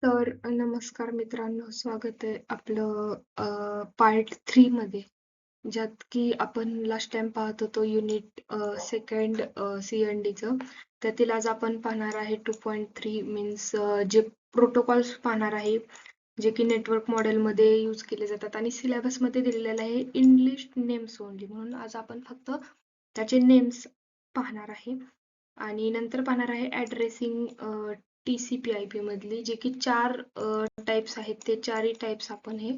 तर नमस्कार मित्रांनो, स्वागत आहे आपलं पार्ट 3 मध्ये, ज्यात की आपण लास्ट टाइम पाहत होतो युनिट सेकंड CNDचं. त्यातील आज आपण पाहणार आहे 2.3 मीन्स जे प्रोटोकॉल्स पाहणार आहे, जे की नेटवर्क मॉडेलमध्ये यूज केले जातात आणि सिलेबसमध्ये दिलेलं आहे इंग्लिश नेम्स ओनली. म्हणून आज आपण फक्त त्याचे नेम्स पाहणार आहे आणि नंतर पाहणार आहे ऍड्रेसिंग TCP/IP मधली, जे की 4 टाइप्स आहेत. ते चारही टाइप्स आपण हे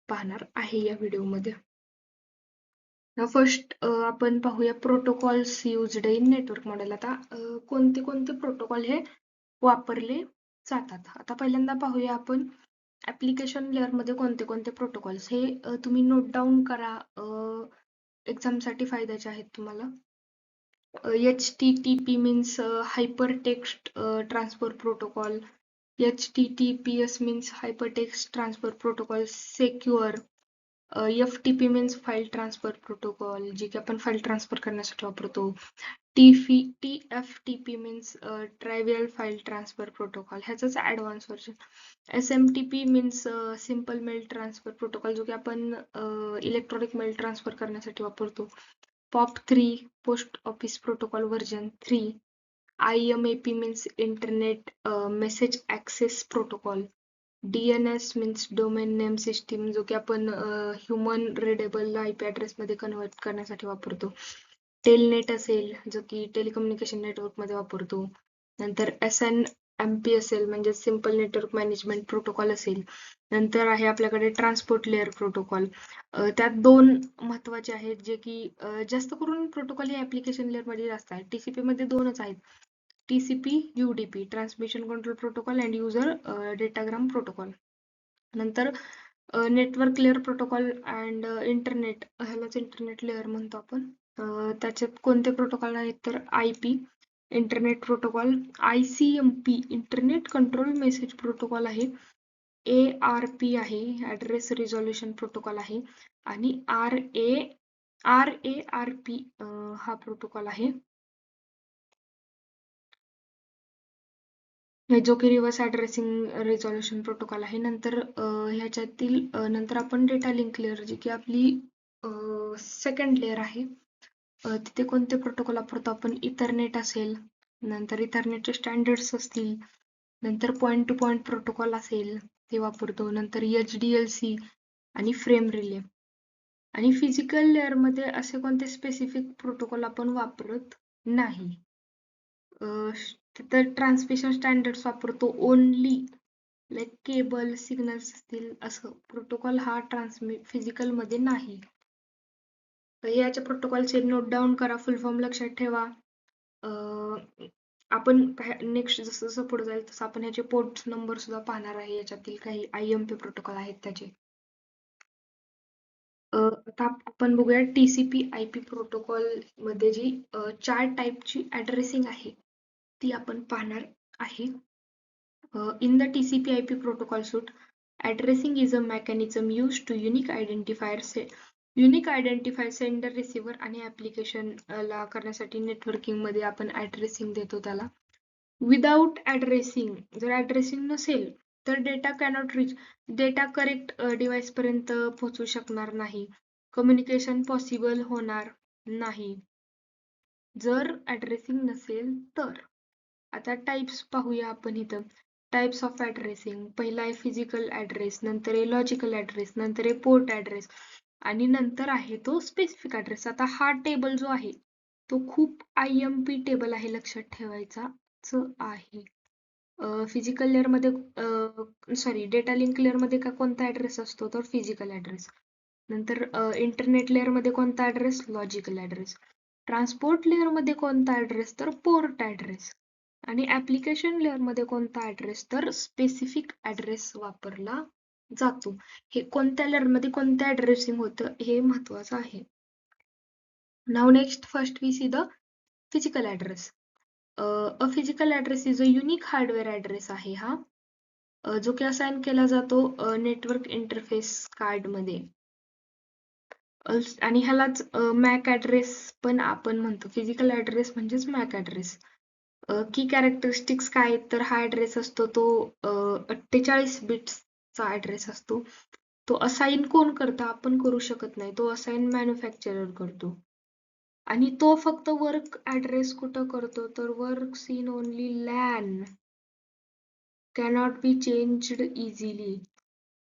पाहणार आहे या व्हिडिओमध्ये. फर्स्ट आपण पाहूया protocols used in network model. आता कोणते कोणते प्रोटोकॉल हे वापरले जातात. आता पहिल्यांदा पाहूया आपण ऍप्लिकेशन लेअर मध्ये कोणते कोणते प्रोटोकॉल्स हे तुम्ही नोट डाऊन करा. एक्झाम साठी फायद्याचे आहेत तुम्हाला. HTTP means Hypertext Transfer Protocol. HTTPS means Hypertext Transfer Protocol Secure. FTP means File Transfer Protocol, जी की आपण फाईल ट्रान्सफर करण्यासाठी वापरतो. TFTP means Trivial File Transfer Protocol, ह्याचाच advance version. SMTP means Simple Mail Transfer Protocol, जो की आपण electronic mail transfer करण्यासाठी वापरतो. POP3 Post Office Protocol version 3. IMAP means Internet Message Access Protocol. DNS means Domain Name System, जो की आपण human readable IP address मध्ये convert करण्यासाठी वापरतो. टेलनेट असेल, जो की टेलिकम्युनिकेशन नेटवर्क मध्ये वापरतो. नंतर SNMP असेल म्हणजे सिम्पल नेटवर्क मॅनेजमेंट प्रोटोकॉल असेल. नंतर आहे आपल्याकडे ट्रान्सपोर्ट लेअर प्रोटोकॉल. त्यात दोन महत्वाचे आहेत, जे की जास्त करून प्रोटोकॉल हे ऍप्लिकेशन लेअर मध्ये जास्त आहेत. TCP मध्ये दोनच आहेत, TCP UDP transmission control protocol and user datagram protocol. नंतर network layer protocol and internet, ह्यालाच इंटरनेट लेअर म्हणतो आपण. त्याच्यात कोणते प्रोटोकॉल आहेत तर IP internet protocol, ICMP internet control message protocol आहे, ARP आहे ऍड्रेस रिझोल्युशन प्रोटोकॉल आहे, आणि RARP हा प्रोटोकॉल आहे, जो की रिव्हर्स ऍड्रेसिंग रिझोल्युशन प्रोटोकॉल आहे. नंतर ह्याच्यातील नंतर आपण डेटा लिंक लेअर, जी की आपली सेकंड लेअर आहे, तिथे कोणते प्रोटोकॉल वापरतो आपण. इथरनेट असेल, नंतर इथरनेटचे स्टँडर्ड्स असतील, नंतर पॉइंट टू पॉइंट प्रोटोकॉल असेल ते वापरतो. नंतर HDLC आणि फ्रेम रिले. आणि फिजिकल लेअर मध्ये असे कोणते स्पेसिफिक प्रोटोकॉल आपण वापरत नाही. तर ट्रान्समिशन स्टँडर्ड्स वापरतो ओनली, लाईक केबल सिग्नल्स असतील असं प्रोटोकॉल हा फिजिकल मध्ये नाही. याच्या प्रोटोकॉलचे नोट डाऊन करा, फुल फॉर्म लक्षात ठेवा. आपण नेक्स्ट जसं जसं पुढे जाईल तसं आपण ह्याचे पोर्ट नंबर सुद्धा पाहणार आहे. याच्यातील काही IMP प्रोटोकॉल आहेत त्याचे. आता आपण बघूया TCP/IP प्रोटोकॉल मध्ये जी 4 टाईपची ऍड्रेसिंग आहे ती आपण पाहणार आहे. In the TCP/IP protocol suite, addressing is a mechanism used to unique identifier sender receiver आणि ऍप्लिकेशन ला करण्यासाठी नेटवर्किंग मध्ये आपण ऍड्रेसिंग देतो त्याला. विदाउट ऍड्रेसिंग, जर ऍड्रेसिंग नसेल तर data cannot reach, data correct device पर्यंत पोहोचू शकणार नाही, कम्युनिकेशन पॉसिबल होणार नाही जर ऍड्रेसिंग नसेल तर. आता टाइप्स पाहूया आपण इथं. टाइप्स ऑफ ऍड्रेसिंग, पहिला आहे फिजिकल ऍड्रेस, नंतर आहे लॉजिकल ऍड्रेस, नंतर आहे पोर्ट ऍड्रेस, आणि नंतर आहे तो स्पेसिफिक ऍड्रेस. आता हा टेबल जो आहे तो खूप IMP टेबल आहे, लक्षात ठेवायचा आहे. फिजिकल लेअर मध्ये सॉरी डेटा लिंक लेअर मध्ये का कोणता ऍड्रेस असतो तर फिजिकल ऍड्रेस. नंतर इंटरनेट लेअर मध्ये कोणता address, logical address. Transport layer मध्ये कोणता ऍड्रेस तर पोर्ट ऍड्रेस. आणि ऍप्लिकेशन लेअर मध्ये कोणता ऍड्रेस तर स्पेसिफिक ऍड्रेस वापरला जातो. हे कोणत्या लेअर मध्ये कोणत्या ऍड्रेसिंग होतं हे महत्वाचं आहे. Now next first we see the physical address. A physical address is a unique hardware address आहे हा, जो की असाइन केला जातो नेटवर्क इंटरफेस कार्ड मध्ये. आणि ह्यालाच मॅक ऍड्रेस पण आपण म्हणतो. फिजिकल ऍड्रेस म्हणजेच मॅक ऍड्रेस. की कॅरेक्टरिस्टिक्स काय आहेत तर हा ऍड्रेस असतो तो 48 बिट्सचा ऍड्रेस असतो. तो असाइन कोण करतं? आपण करू शकत नाही. तो असाइन मॅन्युफॅक्चरर करतो. आणि तो फक्त वर्क ऍड्रेस कुठं करतो तर works in only LAN, cannot be changed easily.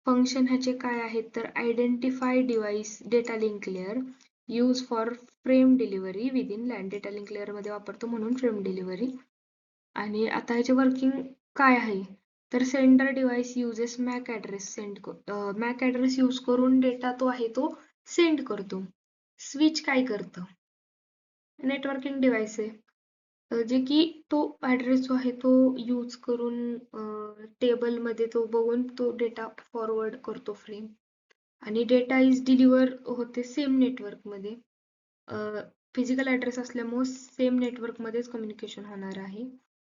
Function ह्याचे काय आहेत तर identify device data link layer use for frame delivery within LAN. Data link layer मध्ये वापरतो म्हणून फ्रेम डिलिव्हरी. आणि आता ह्याचे वर्किंग काय आहे तर sender device uses Mac address Mac address use करून डेटा तो आहे तो सेंड करतो. स्विच काय करतं? नेटवर्किंग डिव्हाइस आहे जे की तो ऍड्रेस जो आहे तो यूज करून टेबल मध्ये तो बघून तो डेटा फॉरवर्ड करतो फ्रेम. आणि डेटा इज डिलिव्हर होते सेम नेटवर्क मध्ये. फिजिकल ऍड्रेस असल्यामुळे सेम नेटवर्क मध्येच कम्युनिकेशन होणार आहे.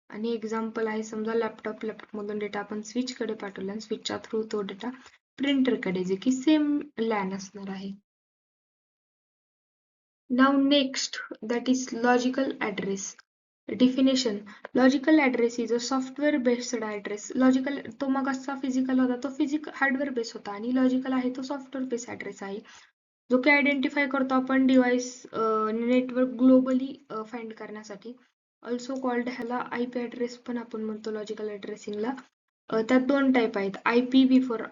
आणि एक्झाम्पल आहे समजा लॅपटॉप मधून डेटा आपण स्विच कडे पाठवला आणि स्विचच्या थ्रू तो डेटा प्रिंटर कडे जे की सेम लॅन असणार आहे. Now next, that is logical address. Definition. Logical address is a software based address. Logical तो मगाचा physical होता तो हार्डवेअर बेस होता आणि लॉजिकल आहे तो सॉफ्टवेअर बेस ऍड्रेस आहे जो की आयडेंटिफाय करतो आपण डिव्हाइस नेटवर्क ग्लोबली फाइंड करण्यासाठी. ऑल्सो कॉल्ड ह्याला आयपी ऍड्रेस पण आपण म्हणतो लॉजिकल ऍड्रेसिंगला. त्यात दोन टाईप आहेत. IPv4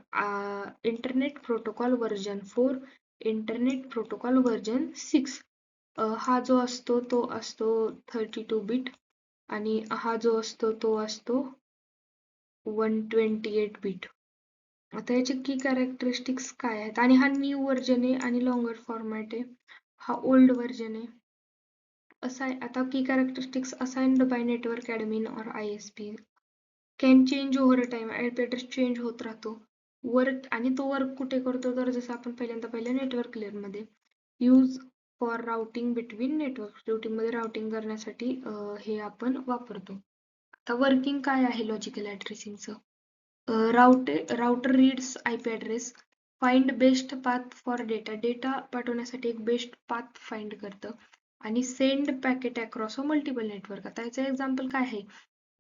internet protocol version 4, internet protocol version 6. हा जो असतो तो असतो 32 बिट आणि हा जो असतो तो असतो 128 बिट. आता याचे की कॅरेक्टरिस्टिक्स काय आहेत आणि हा न्यू व्हर्जन आहे आणि लॉंगर फॉर्मॅट आहे. हा ओल्ड व्हर्जन आहे. आता की characteristics assigned by network admin और ISP can change over time. IP address change होत राहतो. वर्क आणि तो वर्क कुठे करतो तर जसं आपण पहिल्यांदा पाहिलं नेटवर्क लेअर मध्ये. Use for routing between network. Routing मध्ये राउटिंग करण्यासाठी हे आपण वापरतो. आता वर्किंग काय आहे लॉजिकल ऍड्रेसिंगचं? Router reads IP address, find best path for data. Data पाठवण्यासाठी एक बेस्ट पाथ फाइंड करतं आणि send packet across a multiple network. आता याचं एक्झाम्पल काय आहे?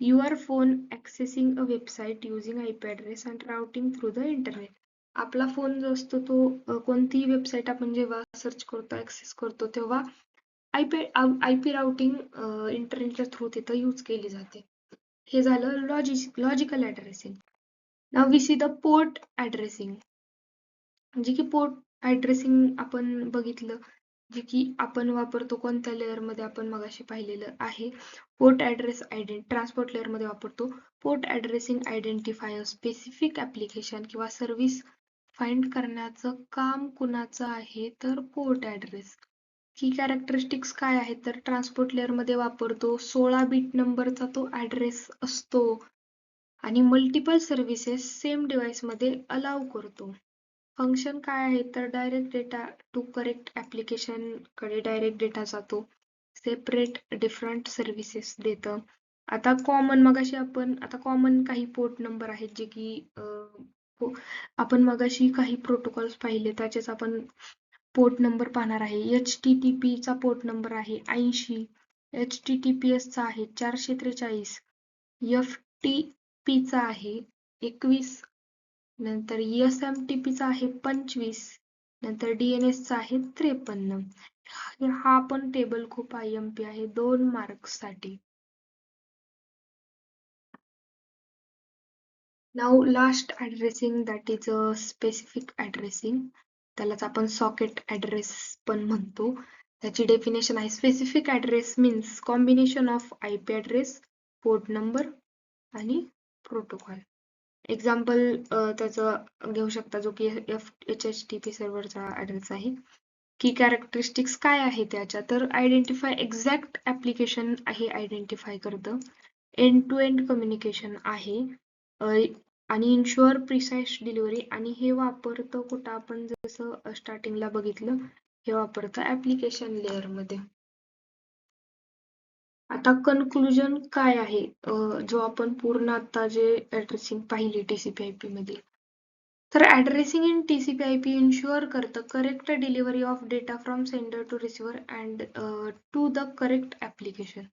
Your phone accessing a website using IP address and routing through the internet. आपला phone जो असतो तो कोणतीही वेबसाईट आपण जेव्हा सर्च करतो ऍक्सेस करतो तेव्हा आयपी राउटिंग इंटरनेटच्या थ्रू तिथं यूज केली जाते. हे झालं logical addressing. Now we see the port addressing. जे की पोर्ट ऍड्रेसिंग आपण बघितलं जे की आपण वापरतो कोणत्या लेअर मध्ये आपण मगाशी पाहिलेलं आहे. पोर्ट ऍड्रेस ट्रान्सपोर्ट लेअर मध्ये वापरतो. Port addressing identify specific application किंवा सर्व्हिस फाइंड करण्याचं काम कुणाचं आहे तर पोर्ट ऍड्रेस. की कॅरेक्टरिस्टिक्स काय आहेत तर ट्रान्सपोर्ट लेअर मध्ये वापरतो. 16 बिट नंबरचा तो ऍड्रेस असतो आणि मल्टिपल सर्व्हिसेस सेम डिव्हाइस मध्ये अलाउ करतो. फंक्शन काय आहे तर direct data to correct application कडे डायरेक्ट डेटा जातो. सेपरेट डिफरंट सर्व्हिसेस देतं. आता कॉमन मगाशी आपण आता कॉमन काही पोर्ट नंबर आहेत जे की आपण मगाशी काही प्रोटोकॉल्स पाहिले त्याचेच आपण पोर्ट नंबर पाहणार आहे. HTTP चा पोर्ट नंबर आहे 80, HTTPS चा आहे 443, FTP चा आहे 21, नंतर SMTP चा आहे 25, नंतर DNS चा आहे 53. हा पण टेबल खूप IMP आहे 2 मार्क्स साठी. Now last addressing that is a specific addressing. त्यालाच आपण सॉकेट ऍड्रेस पण म्हणतो. त्याची डेफिनेशन आहे specific address means combination of IP address, port number आणि प्रोटोकॉल. एक्झाम्पल त्याचं घेऊ शकता जो की HTTP सर्व्हरचा ऍड्रेस आहे. की कॅरेक्टरिस्टिक्स काय आहे त्याच्या तर आयडेंटिफाय एक्झॅक्ट ऍप्लिकेशन आहे आयडेंटिफाय करतं. एंड टू एंड कम्युनिकेशन आहे आणि इन्शुअर प्रिसाइज डिलिव्हरी आणि हे वापरतं कुठं आपण जसं स्टार्टिंगला बघितलं हे वापरतं ऍप्लिकेशन लेअर मध्ये. आता कन्क्लुजन काय आहे जो आपण पूर्ण आता जे ऍड्रेसिंग पाहिली TCP/IP मध्ये. तर ऍड्रेसिंग इन TCP/IP इन्शुअर करतं correct delivery of data from sender to receiver and to the correct application.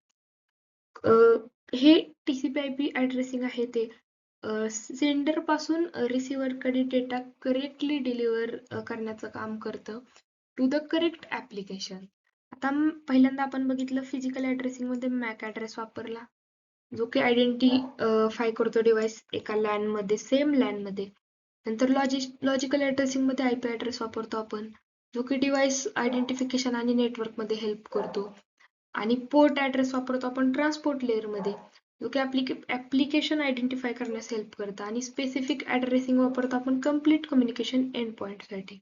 हे TCP/IP ऍड्रेसिंग आहे ते सेंडर पासून रिसिव्हर कडे डेटा करेक्टली डिलिव्हर करण्याचं काम करतं टू द करेक्ट ऍप्लिकेशन. आता पहिल्यांदा आपण बघितलं फिजिकल ऍड्रेसिंग मध्ये मॅक ऍड्रेस वापरला जो की आयडेंटिफाय करतो डिव्हाइस एका लॅन मध्ये, सेम लॅन मध्ये. नंतर लॉजिकल ऍड्रेसिंग मध्ये IP ऍड्रेस वापरतो आपण जो की डिव्हाइस आयडेंटिफिकेशन आणि नेटवर्क मध्ये हेल्प करतो. आणि पोर्ट ऍड्रेस वापरतो आपण ट्रान्सपोर्ट लेअर मध्ये जो की ऍप्लिकेशन आयडेंटिफाय करण्यास हेल्प करतं. आणि स्पेसिफिक ऍड्रेसिंग वापरतो आपण कम्प्लीट कम्युनिकेशन एंड पॉइंट साठी.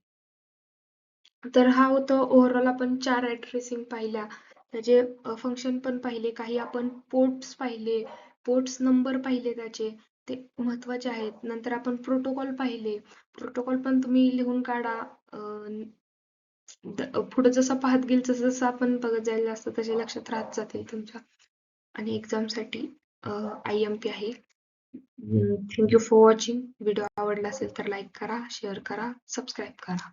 तर हा होतं ओव्हरऑल आपण 4 ऍड्रेसिंग पाहिल्या, त्याचे फंक्शन पण पाहिले, काही आपण पोर्ट्स पाहिले, पोर्ट्स नंबर पाहिले त्याचे, ते महत्वाचे आहेत. नंतर आपण प्रोटोकॉल पाहिले, प्रोटोकॉल पण तुम्ही लिहून काढा. पुढे जसं पाहत गेल तसं जसं आपण बघत जाईल जास्त त्याच्या लक्षात राहत जातील तुमच्या. आणि एक्झाम साठी IMP आहे. Thank you for watching. व्हिडिओ आवडला असेल तर लाईक करा, शेअर करा, सबस्क्राईब करा.